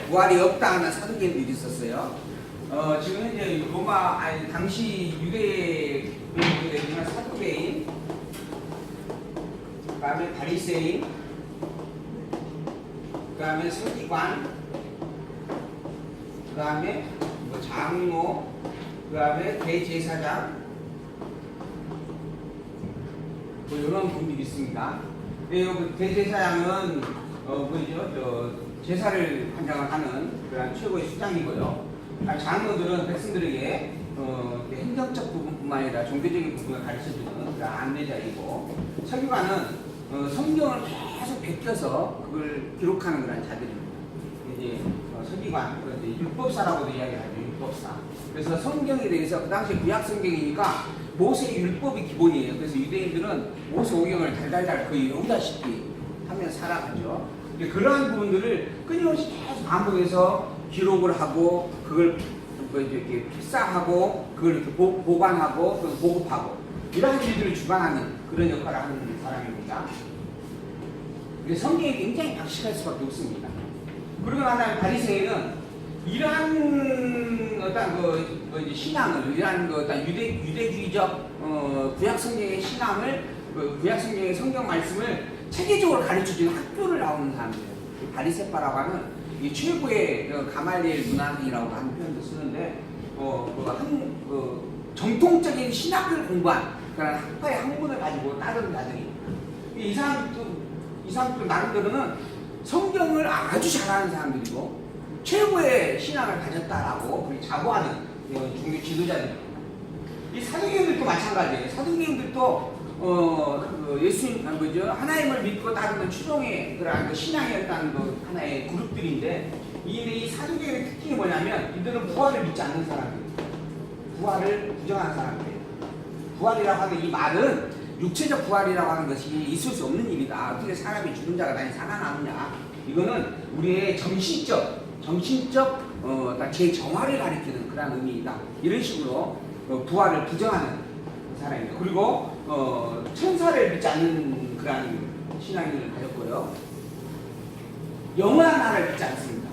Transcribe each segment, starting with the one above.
부활이 없다 하는 사도계들이 있었어요. 지금 현재 당시 유대인들의 사도계인, 그 다음에 바리새인, 그 다음에 서기관, 그 다음에 장로, 그 다음에 대제사장, 이런 분들이 있습니다. 대제사장은 제사를 관장을 하는 그런 최고의 수장이고요. 장로들은 백성들에게 행정적 부분뿐만 아니라 종교적인 부분을 가르쳐주는 그런 안내자이고, 서기관은 성경을 계속 베껴서 그걸 기록하는 그런 자들입니다. 이제 서기관, 율법사라고도 이야기하죠. 율법사. 그래서 성경에 대해서 그 당시 구약 성경이니까 모세의 율법이 기본이에요. 그래서 유대인들은 모세 오경을 달달달 거의 외우다시피 하며 살아가죠. 그러한 부분들을 끊임없이 계속 반복해서 기록을 하고, 그걸 이렇게 필사하고, 그걸 이렇게 보관하고, 보급하고, 이런 일들을 주관하는 그런 역할을 하는 사람입니다. 성경이 굉장히 박식할 수밖에 없습니다. 그리고 난 다음에 바리새인은 이러한 어떤 신앙을, 이러한 어떤 유대주의적 구약 성경의 신앙을, 구약 성경의 성경 말씀을 체계적으로 가르쳐주는 학교를 나오는 사람이에요. 바리새파라고 하는 이 최고의 가말리엘 문화생이라고 하는 표현도 쓰는데, 정통적인 신학을 공부한 그런 학파의 학문을 가지고 따르는 자들이, 이 사람들 나름대로는 성경을 아주 잘하는 사람들이고 최고의 신앙을 가졌다라고 자부하는 종교 지도자들입니다. 이 사도계인들도 마찬가지예요. 사도계인들도 예수님, 하나님을 믿고 따르는 추종의 그런 신앙이었다는 하나의 그룹들인데, 이 사도계의 특징이 뭐냐면, 이들은 부활을 믿지 않는 사람들이에요. 부활을 부정하는 사람들이에요. 부활이라고 하는 이 말은 육체적 부활이라고 하는 것이 있을 수 없는 일이다. 어떻게 사람이 죽은 자가 다시 살아나느냐. 이거는 우리의 정신적 재정화를 가리키는 그런 의미이다. 이런 식으로 부활을 부정하는 사람입니다. 그리고 천사를 믿지 않는 그런 신앙을 가졌고요. 영원한 나라를 믿지 않습니다.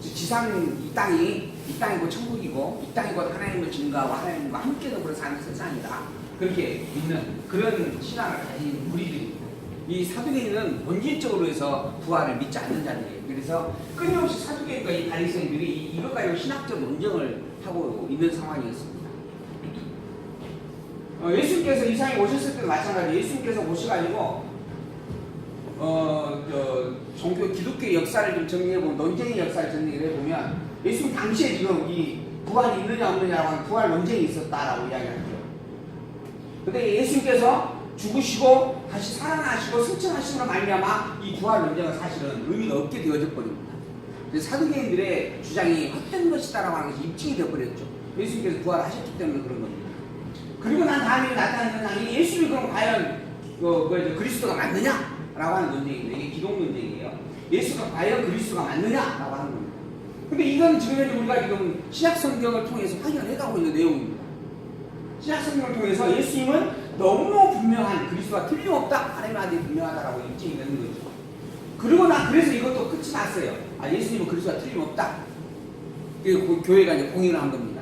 이 땅이 곧 천국이고, 이 땅이 곧 하나님을 증거하고 하나님과 함께 더불어 사는 세상이다. 그렇게 믿는 그런 신앙을 가진 무리들입니다. 이 사두개인은 본질적으로 해서 부활을 믿지 않는 자들이에요. 그래서 끊임없이 사두개인과 이 바리새인들이 이것 가지고 신학적 논쟁을 하고 있는 상황이었습니다. 예수님께서 이 세상에 오셨을 때도 마찬가지예요. 예수님께서 오셔가지고 종교 기독교의 역사를 좀 정리해보면, 논쟁의 역사를 정리를 해보면, 예수님 당시에 지금 이 부활이 있느냐 없느냐라고 하는 부활 논쟁이 있었다라고 이야기하죠. 근데 예수님께서 죽으시고 다시 살아나시고 승천하심으로 말미암아 이 부활 논쟁은 사실은 의미가 없게 되어져 버립니다. 사두개인들의 주장이 헛된 것이다라고 하는 것이 입증이 되어버렸죠. 예수님께서 부활하셨기 때문에 그런 겁니다. 그리고 난 다음에 나타나는 현상이, 예수님이 그럼 과연 그리스도가 맞느냐? 라고 하는 논쟁인데, 이게 기독 논쟁이에요. 예수가 과연 그리스도가 맞느냐라고 하는 겁니다. 근데 이건 지금 우리가 지금 신약 성경을 통해서 확인해가고 있는 내용입니다. 신약 성경을 통해서 예수님은 너무 분명한, 그리스도가 틀림없다, 하나님의 아들이 분명하다라고 입증이 되는 거죠. 그래서 이것도 끝이 났어요. 예수님은 그리스도가 틀림없다. 그 교회가 이제 공인을 한 겁니다.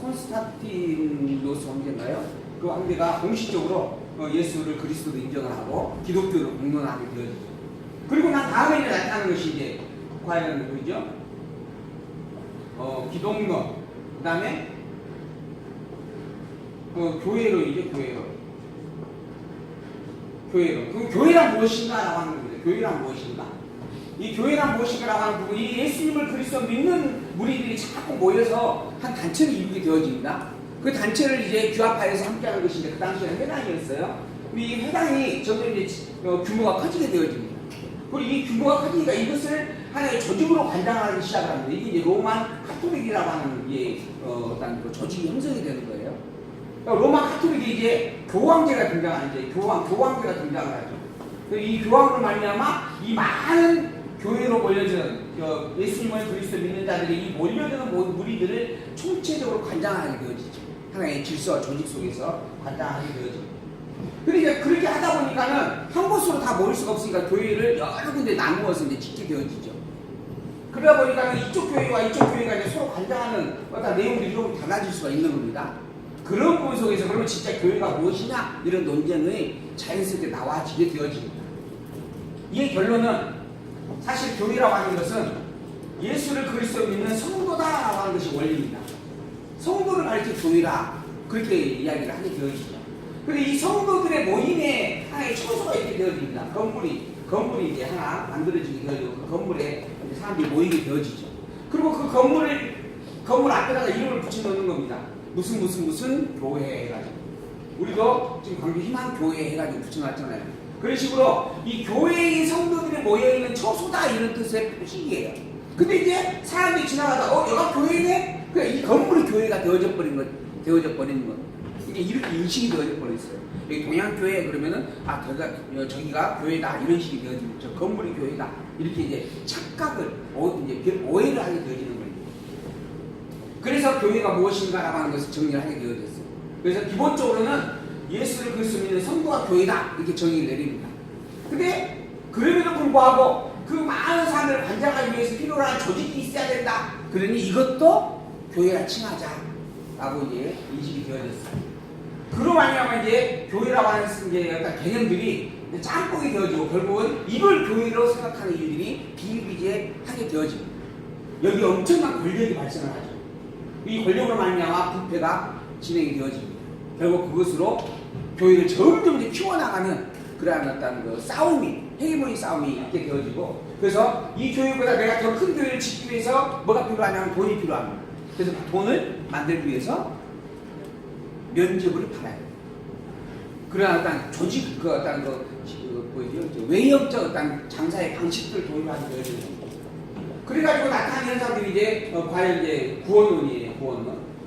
콘스탄티노스 황제인가요? 그 황제가 공식적으로 예수를 그리스도로 인정을 하고 기독교로 공론하게 되어지죠. 그리고 난 다음에 이제 나타나는 것이 이제 과연 뭐죠? 기독론, 그 다음에 교회로. 그 교회란 무엇인가라고 하는 겁니다. 교회란 무엇인가? 이 교회란 무엇인가라고 하는 부분, 이 예수님을 그리스도 믿는 무리들이 자꾸 모여서 한 단체를 이루게 되어집니다. 그 단체를 이제 규합하여서 함께하는 것이 그 당시에는 회당이었어요. 이 회당이 점점 이제 규모가 커지게 되어집니다. 그리고 이 규모가 커지니까 이것을 하나의 조직으로 관장하기 시작을 합니다. 이게 이제 로만 카톨릭이라고 하는 어떤 조직이 형성이 되는 거예요. 그러니까 로마 카톨릭이 이제 교황제가 등장하는, 교황제가 등장을 하죠. 이 교황으로 말미암아 이 많은 교회로 몰려드는 예수님을 그리스도 믿는 자들이 이 몰려드는 무리들을 총체적으로 관장하게 되어지죠. 하나의 질서와 조직 속에서 관장하게 되어집니다. 그러니까 그렇게 하다 보니까는 한 곳으로 다 모일 수가 없으니까 교회를 여러 군데 나누어서 이제 짓게 되어지죠. 그러다 보니까 이쪽 교회와 이쪽 교회가 이제 서로 관장하는 어떤 내용들이 좀 달라질 수가 있는 겁니다. 그런 부분 속에서 그러면 진짜 교회가 무엇이냐 이런 논쟁이 자연스럽게 나와지게 되어집니다. 이 결론은 사실 교회라고 하는 것은 예수를 그리스도로 믿는 성도다라고 하는 것이 원리입니다. 성도를 가리켜 교회라 그렇게 이야기를 하게 되어지죠. 그런데 이 성도들의 모임에 하나의 처소가 있게 되어집니다. 건물이 이제 하나 만들어지게 되어지고 그 건물에 사람들이 모이게 되어지죠. 그리고 그 건물 앞에다가 이름을 붙여놓는 겁니다. 무슨 교회 해가지고 우리도 지금 광주 희망교회 해가지고 붙여놨잖아요. 그런 식으로 이 교회의 성도들이 모여있는 처소다 이런 뜻의 표식이에요. 근데 이제 사람들이 지나가다 여기가 교회네? 이 건물이 교회가 되어져 버린 것. 이게 이렇게 인식이 되어져 버렸어요. 여기 동양교회 그러면은 저기가 교회다 이런 식이 되어지고 저 건물이 교회다 이렇게 이제 착각을 오해를 하게 되어지는 거예요. 그래서 교회가 무엇인가라고 하는 것을 정리를 하게 되어졌어요. 그래서 기본적으로는 예수를 그리스도 믿는 성도가 교회다 이렇게 정의를 내립니다. 근데 그럼에도 불구하고 그 많은 사람들을 관장하기 위해서 필요로 하는 조직이 있어야 된다. 그러니 이것도 교회라 칭하자라고 이제 인식이 되어졌어요. 그로 말미암아 이제 교회라고 하는 이제 어떤 개념들이 짬뽕이 되어지고 결국은 이걸 교회로 생각하는 이들이 비일비재하게 되어집니다. 여기 엄청난 권력이 발생을 하죠. 이 권력으로 말미암아 부패가 진행이 되어집니다. 결국 그것으로 교회를 점점 이제 키워나가는 그러한 어떤 그 헤게모니 싸움이 있게 되어지고 그래서 이 교회보다 내가 더 큰 교회를 짓기 위해서 뭐가 필요하냐면 돈이 필요합니다. 그래서 돈을 만들기 위해서 면접을 팔아요. 그러한 어떤 조직, 외형적 어떤 장사의 방식들 도입하게 되어지는 겁니다. 그래가지고 나타나는 현상들이 이제 과연 이제 구원론이에요.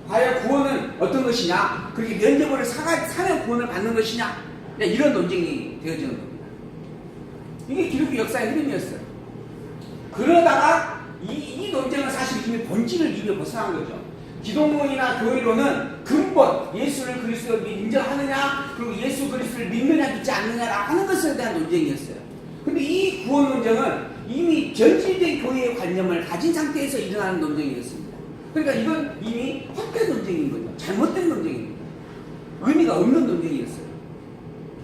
과연 구원은 어떤 것이냐? 그렇게 면접을 사면 구원을 받는 것이냐? 이런 논쟁이 되어지는 겁니다. 이게 기독교 역사의 흐름이었어요. 그러다가 이 논쟁은 사실 이미 본질을 이미 벗어난 거죠. 기독론이나 교회론은 근본 예수를 그리스도로 인정하느냐 그리고 예수 그리스도를 믿느냐 믿지 않느냐라고 하는 것에 대한 논쟁이었어요. 근데 이 구원 논쟁은 이미 변질된 교회의 관념을 가진 상태에서 일어나는 논쟁이었습니다. 그러니까 이건 이미 헛된 논쟁인 거죠. 잘못된 논쟁입니다. 의미가 없는 논쟁이었어요.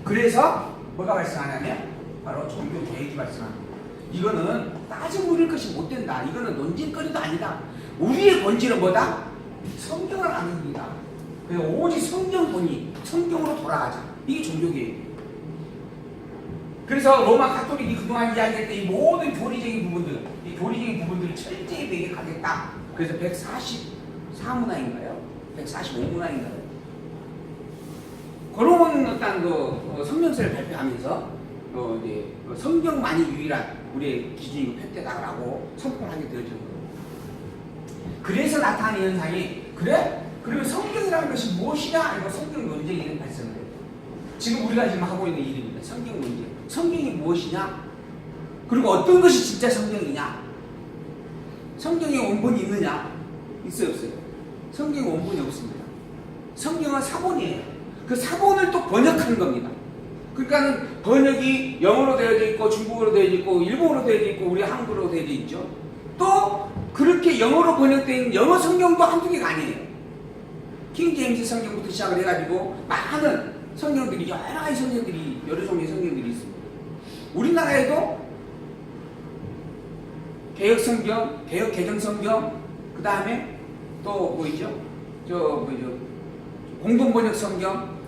그래서 뭐가 발생하냐면 바로 종교 개혁이 발생합니다. 이거는 따져 물을 것이 못 된다. 이거는 논쟁거리도 아니다. 우리의 본질은 뭐다? 성경을 아는 겁니다. 그래서 오직 성경으로 돌아가자. 이게 종교개혁이에요. 그래서 로마 가톨릭이 그동안 이야기할 때 이 모든 교리적인 부분들을 철저히 매개하겠다. 그래서 144문화인가요? 145문화인가요? 그런 어떤 성명서를 발표하면서 이제 성경만이 유일한 우리의 기준이고 푯대다라고 선포를 하게 되어진 거예요. 그래서 나타나는 현상이 그러면 성경이라는 것이 무엇이냐? 이거 성경 논쟁이 발생을 해요. 지금 우리가 지금 하고 있는 일입니다. 성경 논쟁. 성경이 무엇이냐? 그리고 어떤 것이 진짜 성경이냐? 성경에 원본이 있느냐? 있어요, 없어요? 성경에 원본이 없습니다. 성경은 사본이에요. 그 사본을 또 번역하는 겁니다. 그러니까는 번역이 영어로 되어져 있고 중국어로 되어져 있고 일본어로 되어져 있고 우리 한국어로 되어져 있죠. 또 그렇게 영어로 번역된 영어 성경도 한두 개가 아니에요. 킹 제임스 성경부터 시작을 해가지고 많은 성경들이 여러 종류의 성경들이 있습니다. 우리나라에도 개혁 성경, 개혁 개정 성경, 그 다음에 또 공동 번역 성경,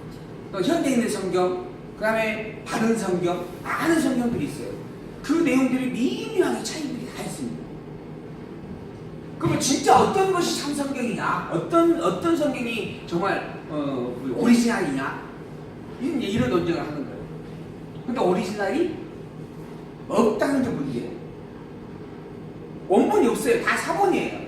또 현대인의 성경, 그 다음에 바른 성경, 많은 성경들이 있어요. 그 내용들이 미묘하게 차이들이 다 있습니다. 그러면 진짜 어떤 것이 참 성경이냐, 어떤 성경이 정말 오리지널이냐, 이런 논쟁을 하는 거예요. 근데 오리지널이 없다는 게 문제예요. 원본이 없어요. 다 사본이에요.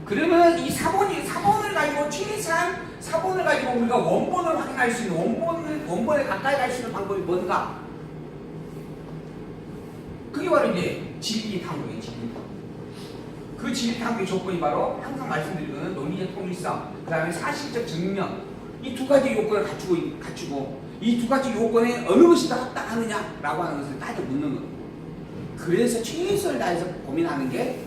그러면 이 사본을 가지고 최대한 사본을 가지고 우리가 원본을 확인할 수 있는 원본에 가까이 갈 수 있는 방법이 뭔가? 그게 바로 이제 진리 탐구예요. 그 진리 탐구의 조건이 바로 항상 말씀드리는 논리적 통일성, 그 다음에 사실적 증명, 이 두 가지 요건을 갖추고 이 두 가지 요건에 어느 것이 더 합당하느냐라고 하는 것을 따져 묻는 겁니다. 그래서 최선을 다해서 고민하는 게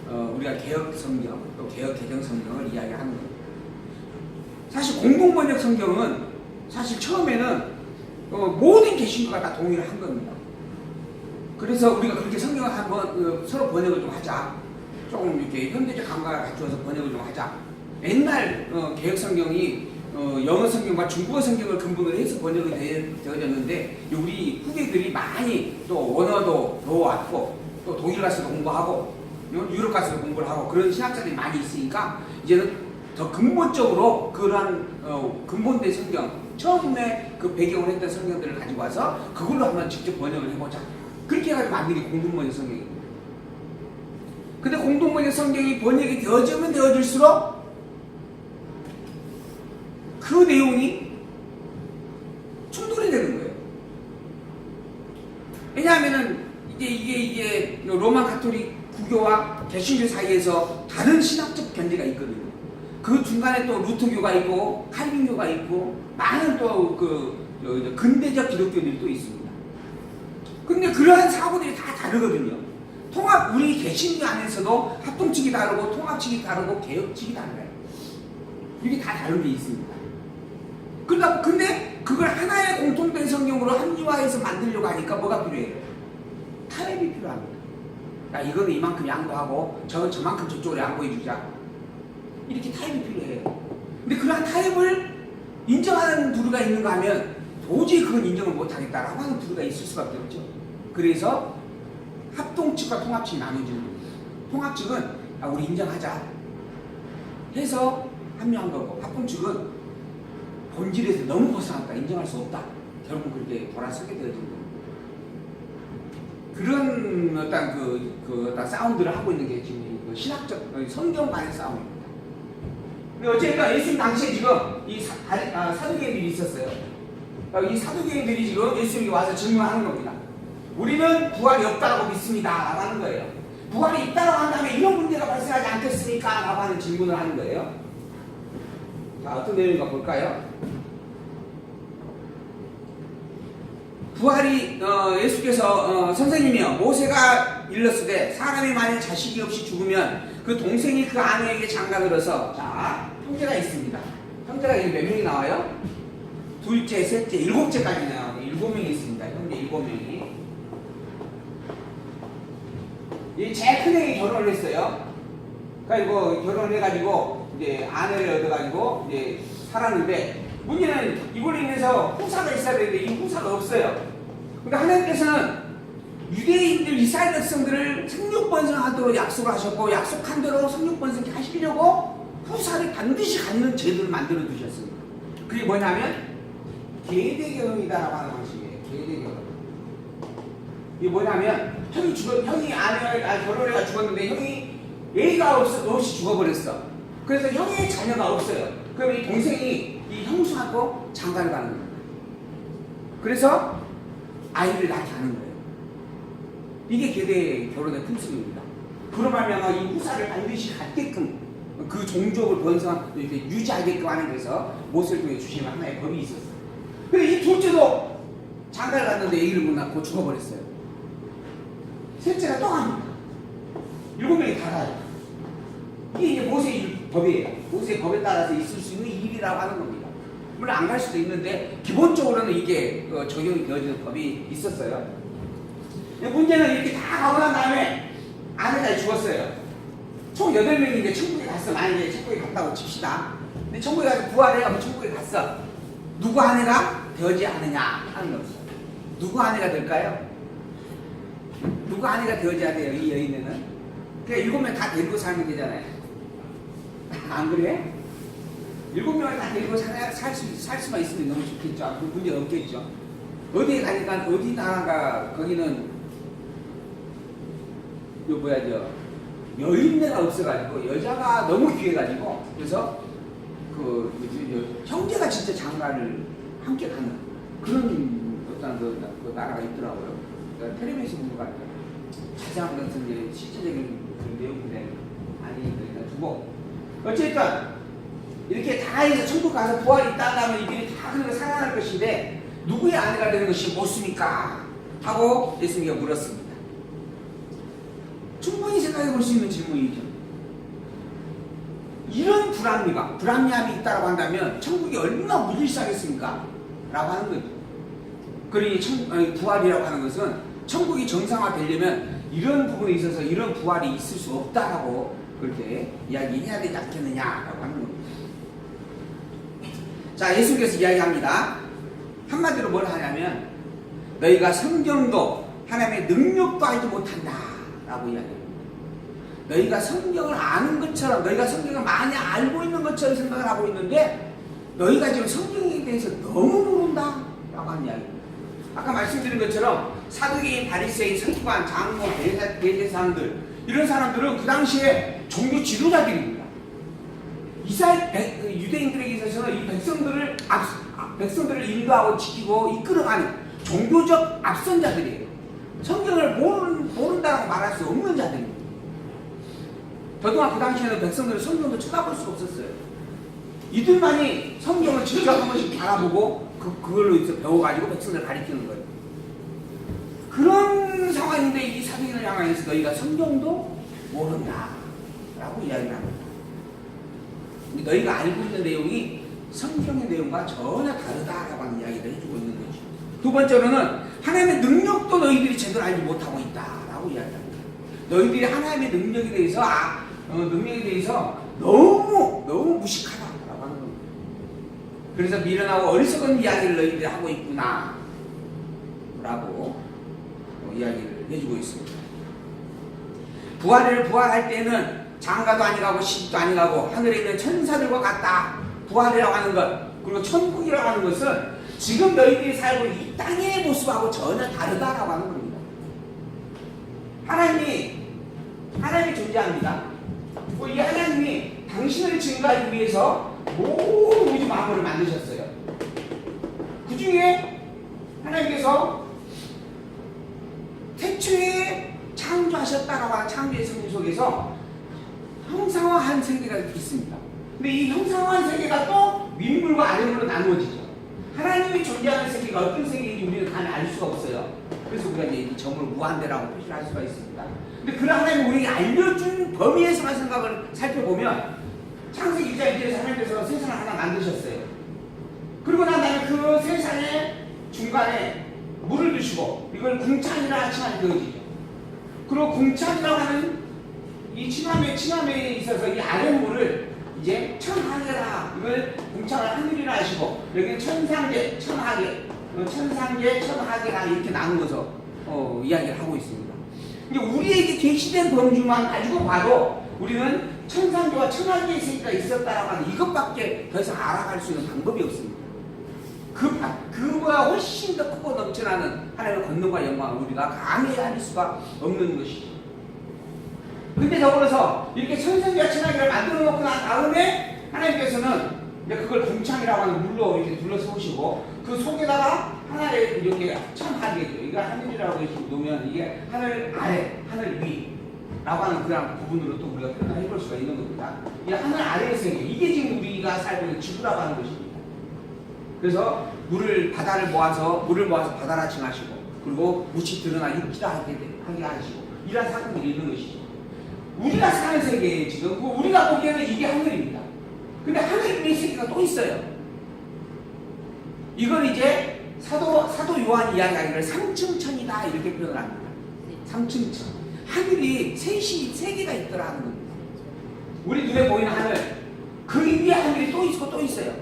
우리가 개혁 성경 또 개혁 개정 성경을 이야기하는 겁니다. 사실 공동번역 성경은 사실 처음에는 모든 개신교가 다 동의를 한 겁니다. 그래서 우리가 그렇게 성경을 한번 서로 번역을 좀 하자. 조금 이렇게 현대적 감각을 갖추어서 번역을 좀 하자. 옛날 개혁 성경이 영어 성경과 중국어 성경을 근본으로 해서 번역이 되어졌는데 우리 후배들이 많이 또 원어도 배워왔고 또 독일 가서도 공부하고 유럽 가서도 공부를 하고 그런 신학자들이 많이 있으니까 이제는 더 근본적으로 그러한 근본된 성경 처음에 그 배경을 했던 성경들을 가지고 와서 그걸로 한번 직접 번역을 해보자. 그렇게 해가지고 만든 게 공동번역 성경입니다. 근데 공동번역 성경이 번역이 되어지면 되어질수록 그 내용이 충돌이 되는 거예요. 왜냐하면은 이게 로마 가톨릭 구교와 개신교 사이에서 다른 신학적 견제가 있거든요. 그 중간에 또 루터교가 있고 칼빈교가 있고 많은 또 근대적 기독교들이 또 있습니다. 근데 그러한 사고들이 다 다르거든요. 우리 개신교 안에서도 합동측이 다르고 통합측이 다르고 개혁측이 달라요. 이게 다 다른 게 있습니다. 근데 그걸 하나의 공통된 성경으로 합리화해서 만들려고 하니까 뭐가 필요해요? 타협이 필요합니다. 야, 이거는 이만큼 양보하고 저만큼 저쪽으로 양보해주자. 이렇게 타협이 필요해요. 근데 그러한 타협을 인정하는 부류가 있는가 하면 도저히 그건 인정을 못하겠다라고 하는 부류가 있을 수밖에 없죠. 그래서 합동측과 통합측이 나눠지는 겁니다. 통합측은 우리 인정하자 해서 합류한 거고 합동측은 본질에서 너무 벗어났다. 인정할 수 없다. 결국 그렇게 돌아서게 되어진 겁니다. 그런 어떤 사운드를 하고 있는 게 지금 신학적 성경만의 싸움입니다. 근데 어쨌든 예수님 당시에 지금 이 사두개인들이 있었어요. 이 사두개인들이 지금 예수님이 와서 증명하는 겁니다. 우리는 부활이 없다고 믿습니다. 라고 하는 거예요. 부활이 있다고 한다면 이런 문제가 발생하지 않겠습니까? 라고 하는 질문을 하는 거예요. 자, 어떤 내용인가 볼까요? 부활이 예수께서 선생님이여 모세가 일렀으되 사람이 만일 자식이 없이 죽으면 그 동생이 그 아내에게 장가들어서 자 형제가 있습니다. 형제가 몇 명이 나와요? 둘째, 셋째, 일곱째까지 나와요. 7명이 있습니다. 형제 7명이. 이 제일 큰 애기 결혼을 했어요. 그러니까 결혼을 해가지고 이제 아내를 얻어가지고 이제 살았는데 문제는 이걸로 인해서 후사가 있어야 되는데 이 후사가 없어요. 그러니까 하나님께서는 유대인들 이스라엘 백성들을 생육번성하도록 약속을 하셨고 약속한 대로 생육번성케 하시려고 후사를 반드시 갖는 제도를 만들어 두셨습니다. 그게 뭐냐면 계대결혼이다라고 하는 방식이에요. 계대결혼. 이게 뭐냐면 형이 결혼해가 죽었는데 형이 애가 없이 죽어버렸어. 그래서 형의 자녀가 없어요. 그럼 이 동생이 이 형수하고 장가를 가는 거예요. 그래서 아이를 낳게 하는 거예요. 이게 계대 결혼의 풍습입니다. 그로 말미암아 이 후사를 반드시 갖게끔 그 종족을 이렇게 유지하게끔 하는 데서 모세를 통해 주시는 하나의 법이 있었어요. 근데 이 둘째도 장가를 갔는데 아기를 못 낳고 죽어버렸어요. 셋째가 또 갑니다. 7명이 다 가요. 이게 이제 모세의 법이에요. 모세의 법에 따라서 있을 수 있는 일이라고 하는 겁니다. 물론 안 갈 수도 있는데 기본적으로는 이게 적용이 되어지는 법이 있었어요. 문제는 이렇게 다 가고 난 다음에 아내가 죽었어요. 총 8명인데 천국에 갔어. 만약에 천국에 갔다고 칩시다. 근데 천국에 가서 부활해가지고 천국에 갔어. 누구 아내가 되지 않느냐 하는 거죠. 누구 아내가 될까요? 누구 아내가 되어져야 돼요, 이 여인에는? 그러니까 7명 다 데리고 살면 되잖아요. 안 그래? 7명을 다 데리고 살 수만 있으면 너무 좋겠죠. 그 문제 없겠죠. 어디에 가니까, 어디 나라가, 거기는, 여인네가 없어가지고, 여자가 너무 귀해가지고, 그래서, 형제가 진짜 장가를 함께 가는 그런 어떤 그 나라가 있더라고요. 그러니까 텔레비에서 본 것 같아요. 자세한 것은 이제 실질적인 그 내용인데, 아니, 일단 두고. 어쨌든, 이렇게 다 해서 천국 가서 부활이 있다 하면 이들이 다 그런 걸 살아날 것인데, 누구의 아내가 되는 것이 옳습니까? 하고 예수님이 물었습니다. 생각해 볼 수 있는 질문이죠. 이런 불합리함이 있다고 한다면 천국이 얼마나 무질서하겠습니까? 라고 하는 거죠. 그러니 부활이라고 하는 것은 천국이 정상화되려면 이런 부분에 있어서 이런 부활이 있을 수 없다라고 그렇게 이야기해야 되지 않겠느냐라고 하는 겁니다. 자, 예수께서 이야기합니다. 한마디로 뭘 하냐면 너희가 성경도 하나님의 능력도 알지 못한다라고 이야기합니다. 너희가 성경을 아는 것처럼, 너희가 성경을 많이 알고 있는 것처럼 생각을 하고 있는데 너희가 지금 성경에 대해서 너무 모른다라고 하는 이야기입니다. 아까 말씀드린 것처럼 사두개인, 바리새인, 서기관, 장로, 대제사장들 이런 사람들은 그 당시에 종교 지도자들입니다. 유대인들에게 있어서는 이 백성들을 인도하고 지키고 이끌어가는 종교적 앞선자들이에요. 성경을 모른다고 말할 수 없는 자들입니다. 더더욱 그 당시에는 백성들은 성경도 쳐다볼 수가 없었어요. 이들만이 성경을 직접 한 번씩 바라보고 그걸로 이제 배워가지고 백성들을 가리키는 거예요. 그런 상황인데 이 사도행전을 향해서 너희가 성경도 모른다 라고 이야기를 합니다. 근데 너희가 알고 있는 내용이 성경의 내용과 전혀 다르다라고 하는 이야기를 해주고 있는 거죠. 두 번째로는 하나님의 능력도 너희들이 제대로 알지 못하고 있다라고 이야기합니다. 너희들이 하나님의 능력에 대해서 너무 무식하다라고 하는 겁니다. 그래서 미련하고 어리석은 이야기를 너희들이 하고 있구나 라고 이야기를 해주고 있습니다. 부활할 때는 장가도 아니가고 시집도 아니가고 하늘에 있는 천사들과 같다. 부활이라고 하는 것, 그리고 천국이라고 하는 것은 지금 너희들이 살고 있는 이 땅의 모습하고 전혀 다르다라고 하는 겁니다. 하나님이 존재합니다. 이 하나님이 당신을 증거하기 위해서 모든 우주 만물을 만드셨어요. 그 중에 하나님께서 태초에 창조하셨다라고 하는 창조의 성경 속에서 형상화한 세계가 있습니다. 근데 이 형상화한 세계가 또 윗물과 아랫물로 나누어지죠. 하나님이 존재하는 세계가 어떤 세계인지 우리는 감히 알 수가 없어요. 그래서 우리가 이제 이 점을 무한대라고 표시를 할 수가 있습니다. 근데 그런 하나님이 우리에게 알려준 범위에서만 생각을 살펴보면 창세기 1장 1절에서 하나님께서 세상을 하나 만드셨어요. 그리고 난 다음에 그 세상의 중간에 물을 두시고 이걸 궁창이라 칭하게 되어지죠. 그리고 궁창이라고 하는 이 치마매에 있어서 이 아랫물을 이제 천하계라, 이걸 궁창을 하늘이라 하시고 여기는 천상계, 천하계라 이렇게 나누어서 이야기를 하고 있습니다. 근데 우리에게 계시된 범주만 가지고 봐도 우리는 천상계와 천하계의 세계가 있었다라고 하는 이것밖에 더 이상 알아갈 수 있는 방법이 없습니다. 그보다 훨씬 더 크고 넘쳐나는 하나님의 권능과 영광을 우리가 감히 알 수가 없는 것이죠. 근데 더불어서 이렇게 천상계와 천하계를 만들어 놓고 난 다음에 하나님께서는 이제 그걸 궁창이라고 하는 물로 이렇게 둘러서우시고 그 속에다가 하나의 이렇게 천하계죠. 이거 하늘이라고 이렇게 놓으면 이게 하늘 아래, 하늘 위라고 하는 그런 부분으로 또 우리가 표현을 해볼 수가 있는 겁니다. 이 하늘 아래의 세계, 이게 지금 우리가 살고 있는 지구라고 하는 것입니다. 그래서 바다를 모아서 바다라 칭하시고 그리고 무치 드러나 육지라 하게 하시고 이러한 사건들이 있는 것이죠. 우리가 사는 세계에 지금 우리가 보기에는 이게 하늘입니다. 근데 하늘 위의 세계가 또 있어요. 이걸 이제 사도 요한이 이야기하기를 삼층천이다 이렇게 표현을 합니다. 삼층천. 하늘이 세 개가 있더라 하는 겁니다. 우리 눈에 보이는 하늘, 그 위에 하늘이 또 있고 또 있어요.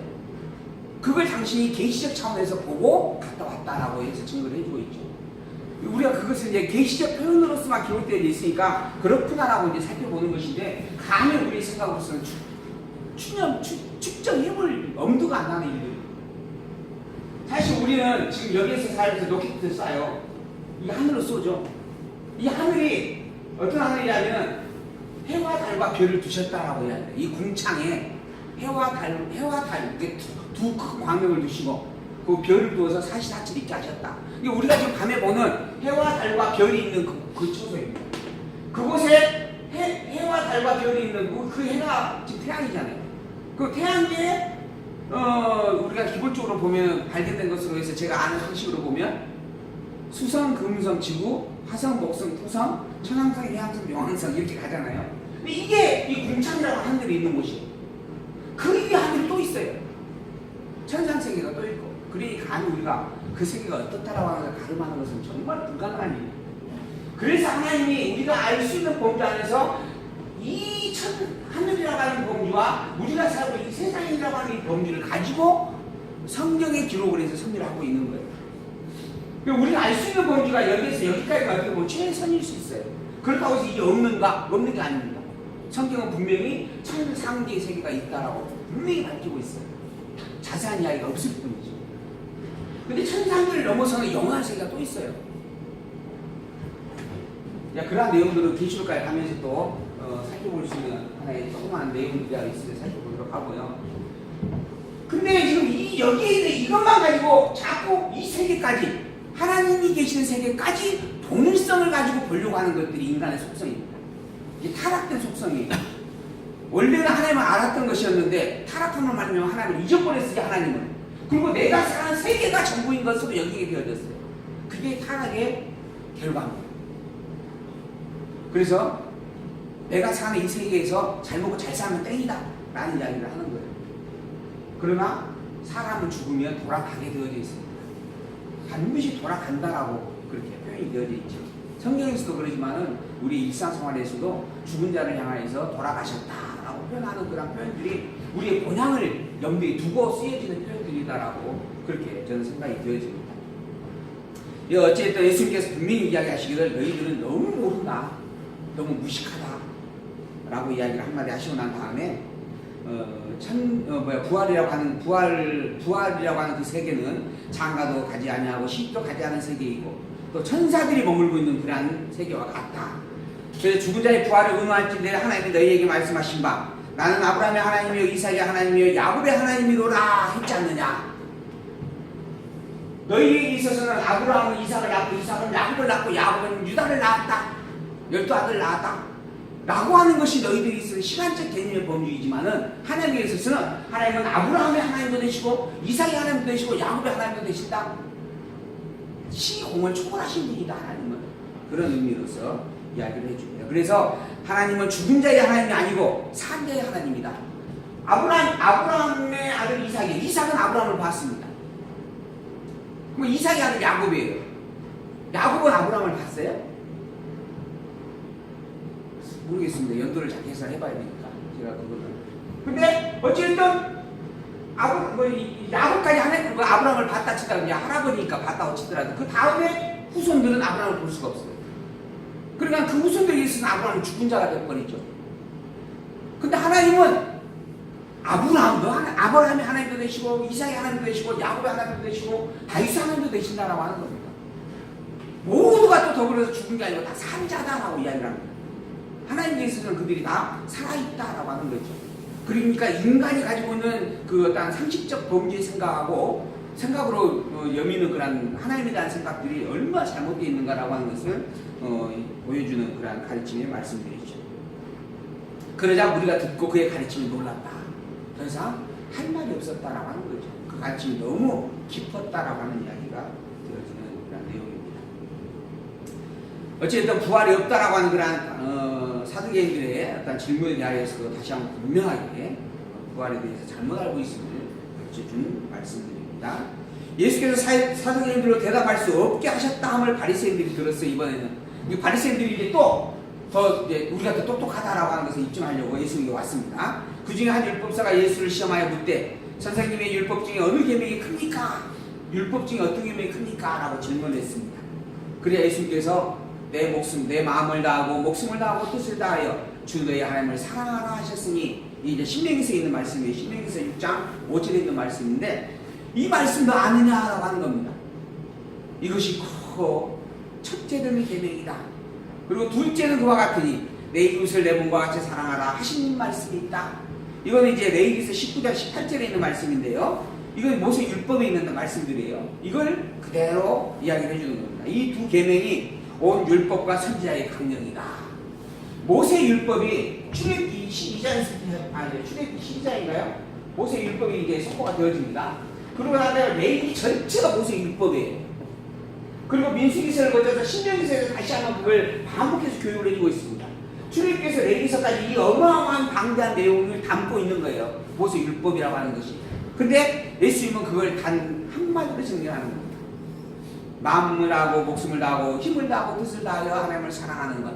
그걸 당신이 계시적 차원에서 보고 갔다 왔다라고 해서 증거를 해주고 있죠. 우리가 그것을 이제 계시적 표현으로서만 기록되어 있으니까 그렇구나라고 이제 살펴보는 것인데 감히 우리의 생각으로서는 측정해볼 엄두가 안 나는 일들입니다. 사실 우리는 지금 여기에서 살면서 로켓을 쏴요. 이게 하늘로 쏘죠. 이 하늘이 어떤 하늘이냐면 해와 달과 별을 두셨다라고 해야 돼요. 이 궁창에 해와 달 이렇게 두 큰 광명을 두시고 그 별을 두어서 사시사철 있게 하셨다. 이게 우리가 지금 밤에 보는 해와 달과 별이 있는 그 처소입니다. 그곳에 해와 달과 별이 있는 그 해가 지금 태양이잖아요. 그 태양계에 우리가 기본적으로 보면 발견된 것으로 해서 제가 아는 상식으로 보면 수성, 금성, 지구, 화성, 목성, 토성, 천왕성, 해왕성, 용왕성 이렇게 가잖아요. 근데 이게 이 궁창이라고 하늘이 있는 곳이에요. 그 위에 하늘이 또 있어요. 천상세계가 또 있고. 그러니까 우리가 그 세계가 어떻다라고 하는 걸 가름하는 것은 정말 불가능한 일이에요. 그래서 하나님이 우리가 알 수 있는 범주 안에서 이 하늘이라고 하는 범주와 우리가 살고 있는 이 세상이라고 하는 이 범주를 가지고 성경에 기록을 해서 섭리를 하고 있는 거예요. 그러니까 우리가 알 수 있는 범주가 여기에서 여기까지가 어떻게 보면 최선일 수 있어요. 그렇다고 해서 이게 없는가? 없는 게 아닙니다. 성경은 분명히 천상계의 세계가 있다라고 분명히 밝히고 있어요. 자세한 이야기가 없을 뿐이죠. 근데 천상계를 넘어서는 영원한 세계가 또 있어요. 그러한 내용들을 계시록까지 가면서 또 살펴볼 수 있는 하나의 조그마한 내용들이 있을 때 살펴보도록 하고요. 근데 지금 여기에 있는 이것만 가지고 자꾸 이 세계까지 하나님이 계시는 세계까지 동일성을 가지고 보려고 하는 것들이 인간의 속성입니다. 이게 타락된 속성이에요. 원래는 하나님을 알았던 것이었는데 타락함을 말하면 하나님을 잊어버렸어요. 하나님을. 그리고 내가 사는 세계가 전부인 것으로 여기게 되어졌어요. 그게 타락의 결과입니다. 그래서 내가 사는 이 세계에서 잘 먹고 잘 살면 땡이다 라는 이야기를 하는 거예요. 그러나 사람은 죽으면 돌아가게 되어져 있습니다. 반드시 돌아간다라고 그렇게 표현이 되어져 있죠. 성경에서도 그러지만은 우리 일상생활에서도 죽은 자를 향하여서 돌아가셨다라고 표현하는 그런 표현들이 우리의 본향을 염두에 두고 쓰여지는 표현들이다라고 그렇게 저는 생각이 되어집니다. 어쨌든 예수님께서 분명히 이야기하시기를 너희들은 너무 모른다, 너무 무식하다 라고 이야기를 한마디 하시고 난 다음에 부활이라고 하는 부활이라고 하는 그 세계는 장가도 가지 아니하고 시도 가지 않은 세계이고 또 천사들이 머물고 있는 그러한 세계와 같다. 그래서 죽은 자의 부활을 의노할지 내가 하나님이 너희에게 말씀하신 바 나는 아브라함의 하나님이요 이삭의 하나님이요 야곱의 하나님이로라 했지 않느냐. 너희에게 있어서는 아브라함은 이삭을 낳고 이삭은 야곱을 낳고 야곱은 유다를 낳았다. 12아들을 낳았다 라고 하는 것이 너희들이 있어서 시간적 개념의 범주이지만은 하나님에 있어서는 하나님은 아브라함의 하나님도 되시고 이삭의 하나님도 되시고 야곱의 하나님도 되신다. 시공을 초월하신 분이다. 하나님은 그런 의미로서 이야기를 해줍니다. 그래서 하나님은 죽은 자의 하나님이 아니고 산 자의 하나님이다. 아브라함의 아들 이삭은 아브라함을 봤습니다. 그럼 이삭의 아들 야곱이에요. 야곱은 아브라함을 봤어요? 모르겠습니다. 연도를 잘 계산해봐야 되니까 제가 그거는. 근데 어쨌든 야곱까지 하나님 아브라함을 봤다 치더라도 이제 할아버지니까 봤다고 치더라도 그 다음에 후손들은 아브라함을 볼 수가 없어요. 그러니까 그 후손들이 있으면 아브라함은 죽은 자가 되어버리죠. 근데 하나님은 아브라함의 하나님도 되시고 이삭의 하나님도 되시고 야곱의 하나님도 되시고 다윗의 하나님도 되신다라고 하는 겁니다. 모두가 또 더불어서 죽은 게 아니고 다 산 자다라고 이야기를 합니다. 하나님께서는 그들이 다 살아있다라고 하는 거죠. 그러니까 인간이 가지고 있는 그 어떤 상식적 범죄의 생각으로 여미는 그런 하나님에 대한 생각들이 얼마나 잘못되어 있는가라고 하는 것을 보여주는 그런 가르침의 말씀들이죠. 그러자 우리가 듣고 그의 가르침이 놀랐다. 더 이상 할 말이 없었다라고 하는 거죠. 그 가르침이 너무 깊었다라고 하는 이야기가 되어지는 그런 내용입니다. 어쨌든 부활이 없다라고 하는 그런 사두개인들의 어떤 질문에 대하여서 다시 한번 분명하게 부활에 대해서 잘못 알고 있음을 가르쳐준 말씀드립니다. 예수께서 사두개인들로 대답할 수 없게 하셨다 함을 바리새인들이 들었어요. 이번에는 이 바리새인들이 이제 우리가 더 똑똑하다라고 하는 것을 입증하려고 예수님께 왔습니다. 그 중에 한 율법사가 예수를 시험하여 묻되 선생님의 율법 중에 어느 계명이 큽니까? 율법 중에 어떤 계명이 큽니까? 라고 질문했습니다. 그래야 예수님께서 내 목숨, 내 마음을 다하고 목숨을 다하고 뜻을 다하여 주 너의 하나님을 사랑하라 하셨으니 이제 신명기서에 있는 말씀이에요. 신명기서 6장 5절에 있는 말씀인데 이 말씀도 아느냐라고 하는 겁니다. 이것이 크고 첫째는 계명이다. 그리고 둘째는 그와 같으니 내 이웃을 내 몸과 같이 사랑하라 하신 말씀이 있다. 이거는 이제 레위기서 19장 18절에 있는 말씀인데요. 이건 모세 율법에 있는 말씀들이에요. 이걸 그대로 이야기를 해주는 겁니다. 이 두 계명이 온 율법과 선지자의 강령이다. 모세 율법이 출애굽기 12장인가요? 모세 율법이 이제 선포가 되어집니다. 그러고 나면 레위기 전체가 모세 율법이에요. 그리고 민수기서를 거쳐서 신명기서에서 다시 한번 그걸 반복해서 교육을 해주고 있습니다. 출애굽기에서 레위기서까지 이 어마어마한 방대한 내용을 담고 있는 거예요. 모세 율법이라고 하는 것이. 근데 예수님은 그걸 단 한마디로 정리하는 겁니다. 마음을 다하고 목숨을 다하고 힘을 다하고 뜻을 다하여 하나님을 사랑하는 것,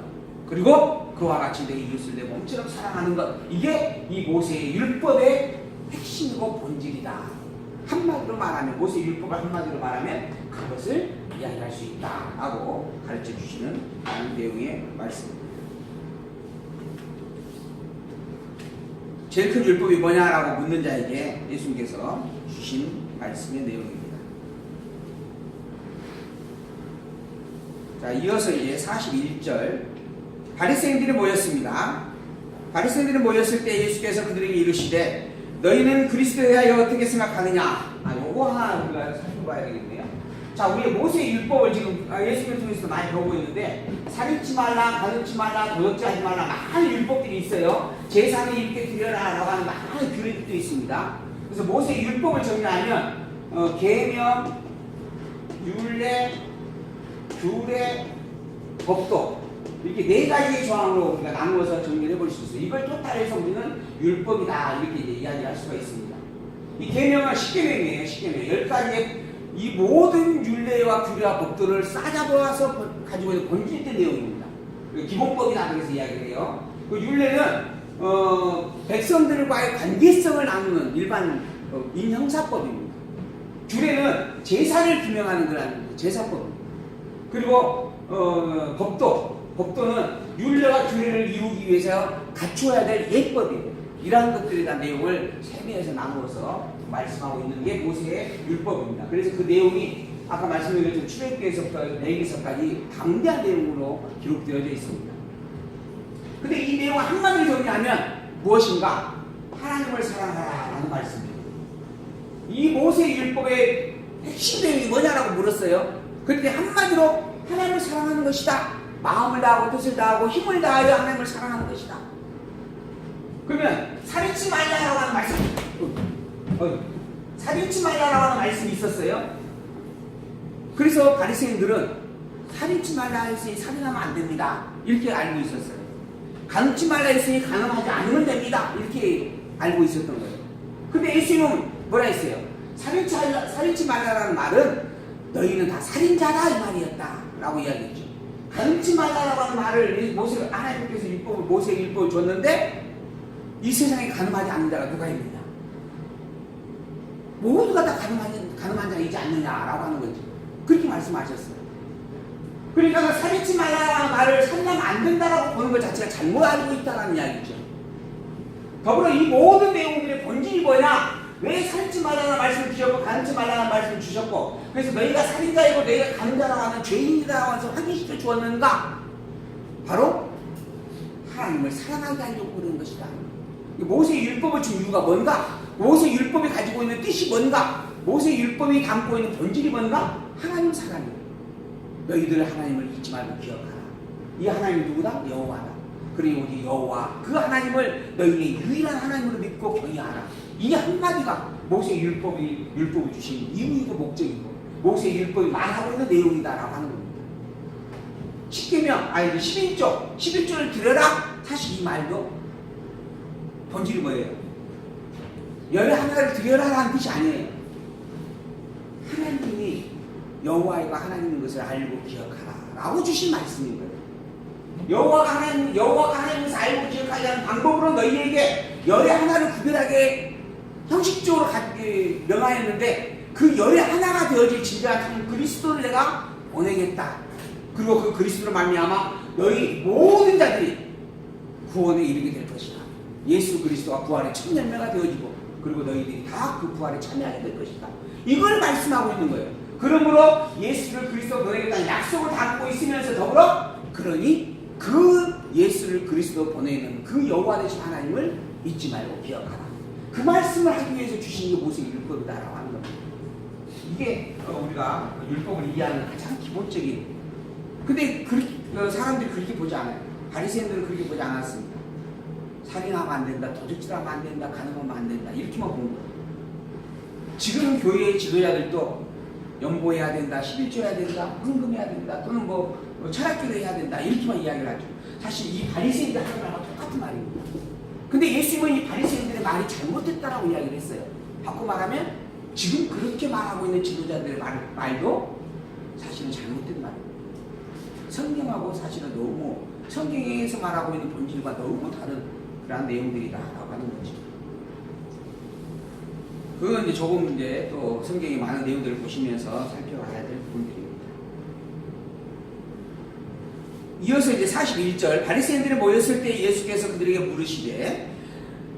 그리고 그와 같이 내 이웃을 내 몸처럼 사랑하는 것, 이게 이 모세의 율법의 핵심이고 본질이다. 한마디로 말하면, 모세 율법을 한마디로 말하면 그것을 이야기할 수 있다 하고 가르쳐 주시는 내용의 말씀입니다. 제일 큰 율법이 뭐냐라고 묻는 자에게 예수님께서 주신 말씀의 내용입니다. 자, 이어서 이제 41절. 바리새인들이 모였습니다. 바리새인들이 모였을 때 예수께서 그들에게 이르시되 너희는 그리스도에 대하여 어떻게 생각하느냐? 요거 하나 우리가 살펴봐야 되겠네요. 자, 우리 모세의 율법을 지금 예수님을 통해서 많이 배우고 있는데, 살인치 말라, 가늠치 말라, 도둑질하지 말라, 많은 율법들이 있어요. 제사는 이렇게 드려라라고 하는 많은 규례들도 있습니다. 그래서 모세의 율법을 정리하면 계명, 율례, 규례, 법도, 이렇게 네 가지의 조항으로 우리가 나누어서 정리를 해볼 수 있어요. 이걸 토탈해서 우리는 율법이다 이렇게 이제 이야기할 수가 있습니다. 이 계명은 10계명이에요. 10계명 10가지의 이 모든 율례와 규례와 법도를 싸잡아서 가지고 있는 본질된 내용입니다. 기본법이다 그래서 이야기를 해요. 그 율례는 백성들과의 관계성을 나누는 일반 민형사법입니다. 규례는 제사를 규명하는 그런 제사법입니다. 그리고 법도는 율례와 규례를 이루기 위해서 갖추어야 될 예법이에요. 이러한 것들에 대한 내용을 세미해서 나누어서 말씀하고 있는 게 모세의 율법입니다. 그래서 그 내용이 아까 말씀드렸던 출애굽기에서부터 레위기서까지 방대한 내용으로 기록되어져 있습니다. 근데 이 내용을 한마디로 정리하면 무엇인가? 하나님을 사랑하라라는 말씀입니다. 이 모세의 율법의 핵심 내용이 뭐냐라고 물었어요. 그때 한마디로 하나님을 사랑하는 것이다. 마음을 다하고 뜻을 다하고 힘을 다하여 하나님을 사랑하는 것이다. 그러면 살인치 말라라고 하는 말씀, 살인치 말라라고 하는 말씀이 있었어요. 그래서 바리새인들은 살인치 말라 했으니 살인하면 안 됩니다 이렇게 알고 있었어요. 가늠치 말라 했으니 가늠하지 않으면 됩니다 이렇게 알고 있었던 거예요. 근데 예수님은 뭐라 했어요? 살인치 말라라는 말은 너희는 다 살인자다 이 말이었다 라고 이야기했죠. 가늠치 말라라고 하는 말을 하나님께서 모세의 율법을 줬는데 이 세상에 가늠하지 않는 자가 누가 있느냐? 모두가 다 가늠한 자이지 않느냐라고 하는 거지. 그렇게 말씀하셨어요. 그러니까 살인치 말라라는 말을 살인하면 안 된다라고 보는 것 자체가 잘못 알고 있다는 이야기죠. 더불어 이 모든 내용들의 본질이 뭐냐? 왜 살인치 말라는 말씀을 주셨고 가늠치 말라는 말씀을 주셨고, 그래서 너희가 살인자이고 너희가 가늠자라고 하는 죄인이라고 해서 확인시켜 주었는가? 바로 하나님을 사랑하게 하려고 그러는 것이다. 모세의 율법을 준 이유가 뭔가? 모세의 율법이 가지고 있는 뜻이 뭔가? 모세의 율법이 담고 있는 본질이 뭔가? 하나님 사랑이에요. 너희들 하나님을 잊지 말고 기억하라. 이 하나님이 누구다? 여호와다. 그리고 오직 여호와 그 하나님을 너희의 유일한 하나님으로 믿고 경외하라. 이 한마디가 모세의 율법을 주신 이유이고 목적이고 모세의 율법이 말하고 있는 내용이다라고 하는 겁니다. 10계명, 11조를 드려라. 사실 이 말도 본질이 뭐예요? 열의 하나를 드려라라는 뜻이 아니에요. 하나님이 여호와가 하나님인 것을 알고 기억하라라고 주신 말씀인 거예요. 여호와가 하나님인 것을 알고 기억하게 하는 방법으로 너희에게 열의 하나를 구별하게 형식적으로 명하였는데, 그 열의 하나가 되어질 진정한 그리스도를 내가 보내겠다. 그리고 그 그리스도로 말미암아 너희 모든 자들이 구원에 이르게 될 것이다. 예수 그리스도가 부활의 첫 열매가 되어지고, 그리고 너희들이 다 그 부활에 참여하게 될 것이다. 이걸 말씀하고 있는 거예요. 그러므로 예수를 그리스도 보내겠다는 약속을 담고 있으면서 더불어 그러니 그 예수를 그리스도 보내는 그 여호와 되신 하나님을 잊지 말고 기억하라. 그 말씀을 하기 위해서 주신 게 모세의 율법이다라고 하는 겁니다. 이게 우리가 율법을 이해하는 가장 기본적인. 근데 사람들이 그렇게 보지 않아요. 바리새인들은 그렇게 보지 않았습니다. 살인하면 안 된다, 도둑질하면 안 된다, 가늠하면 안 된다 이렇게만 보는 거예요. 지금 교회의 지도자들도 연보해야 된다, 11조 해야 된다, 헌금해야 된다, 또는 뭐 철학기도 해야 된다, 이렇게만 이야기를 하죠. 사실 이 바리새인들 하는 말과 똑같은 말입니다. 근데 예수님은 이 바리새인들의 말이 잘못됐다라고 이야기를 했어요. 바꿔 말하면 지금 그렇게 말하고 있는 지도자들의 말도 사실은 잘못된 말입니다. 성경하고 사실은 너무 성경에서 말하고 있는 본질과 너무 다른 그런 내용들이다라고 하는 거죠. 그건 이제 조금 이제 또 성경의 많은 내용들을 보시면서 살펴봐야 될 부분들입니다. 이어서 이제 41절 바리새인들이 모였을 때 예수께서 그들에게 물으시되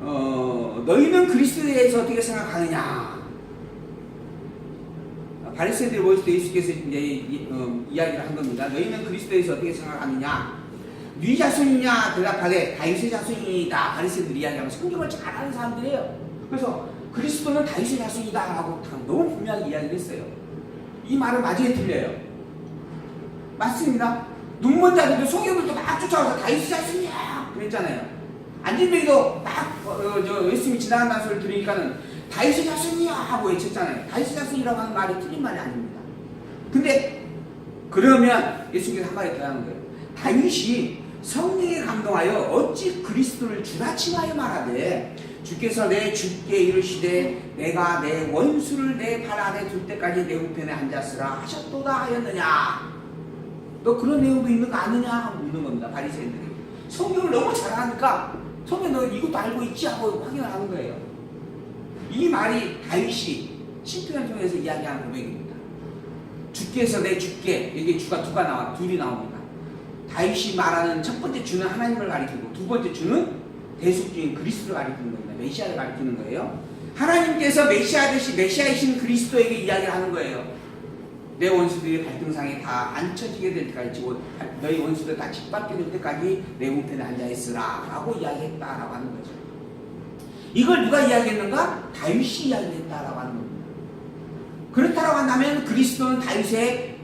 너희는 그리스도에 대해서 어떻게 생각하느냐? 바리새인들이 모였을 때 예수께서 이제 이야기를 한 겁니다. 너희는 그리스도에 대해서 어떻게 생각하느냐? 네 자손이냐? 대답하되 다윗의 자손이다. 바리새인들이 이야기하면 성경을 잘 아는 사람들이에요. 그래서 그리스도는 다윗의 자손이다 하고 너무 분명하게 이야기를 했어요. 이 말은 맞아요, 틀려요? 맞습니다. 눈먼 자들도 소경들도 막 쫓아와서 다윗의 자손이야 그랬잖아요. 안진뱅이도 막 예수님이 지나간다는 소리를 들으니까는 다윗의 자손이야 하고 외쳤잖아요. 다윗의 자손이라고 하는 말이 틀린 말이 아닙니다. 근데 그러면 예수님께서 한 마디 더 하는 거예요. 다윗이 성령에 감동하여 어찌 그리스도를 주라침하여 말하되 주께서 내 주께 이르시되 내가 내 원수를 내 발 아래 둘 때까지 내 우편에 앉았으라 하셨도다 하였느냐? 너 그런 내용도 있는 거 아느냐? 하고 묻는 겁니다. 바리새인들이. 성경을 너무 잘 아니까 성경 너 이것도 알고 있지? 하고 확인을 하는 거예요. 이 말이 다윗이 시편을 통해서 이야기하는 고백입니다. 주께서 내 주께, 여기 주가 둘이 나옵니다. 다윗이 말하는 첫 번째 주는 하나님을 가리키고 두 번째 주는 대속주인 그리스도를 가리키는 겁니다. 메시아를 가리키는 거예요. 하나님께서 메시아이신 그리스도에게 이야기를 하는 거예요. 내 원수들이 갈등상에 다 앉혀지게 될 때까지, 너희 원수들 다 짓밟게 될 때까지 내 우편에 앉아있으라 라고 이야기했다라고 하는 거죠. 이걸 누가 이야기했는가? 다윗이 이야기했다라고 하는 겁니다. 그렇다라고 한다면 그리스도는 다윗의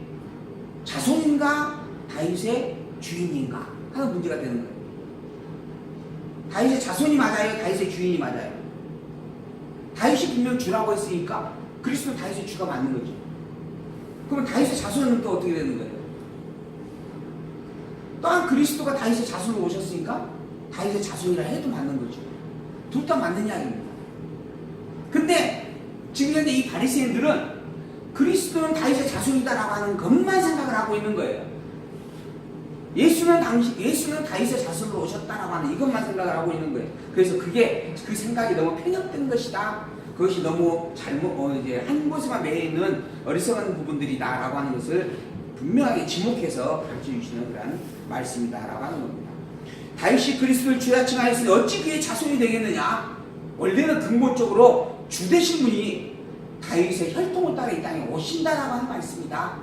자손인가? 다윗의 주인인가? 하는 문제가 되는 거예요. 다윗의 자손이 맞아요? 다윗의 주인이 맞아요? 다윗이 분명 주라고 했으니까 그리스도는 다윗의 주가 맞는 거죠. 그러면 다윗의 자손은 또 어떻게 되는 거예요? 또한 그리스도가 다윗의 자손으로 오셨으니까 다윗의 자손이라 해도 맞는 거죠. 둘 다 맞는 이야기입니다. 근데 지금 현재 이 바리새인들은 그리스도는 다윗의 자손이다라고 하는 것만 생각을 하고 있는 거예요. 예수는 다윗의 자손으로 오셨다라고 하는 이것만 생각을 하고 있는 거예요. 그래서 그 생각이 너무 편협된 것이다. 그것이 너무 이제 한 곳에만 매여 있는 어리석은 부분들이다라고 하는 것을 분명하게 지목해서 가르쳐 주시는 그런 말씀이다라고 하는 겁니다. 다윗이 그리스도를 주야칭하였으니 어찌 그의 자손이 되겠느냐? 원래는 근본적으로 주 되신 분이 다윗의 혈통을 따라 이 땅에 오신다라고 하는 말씀이다.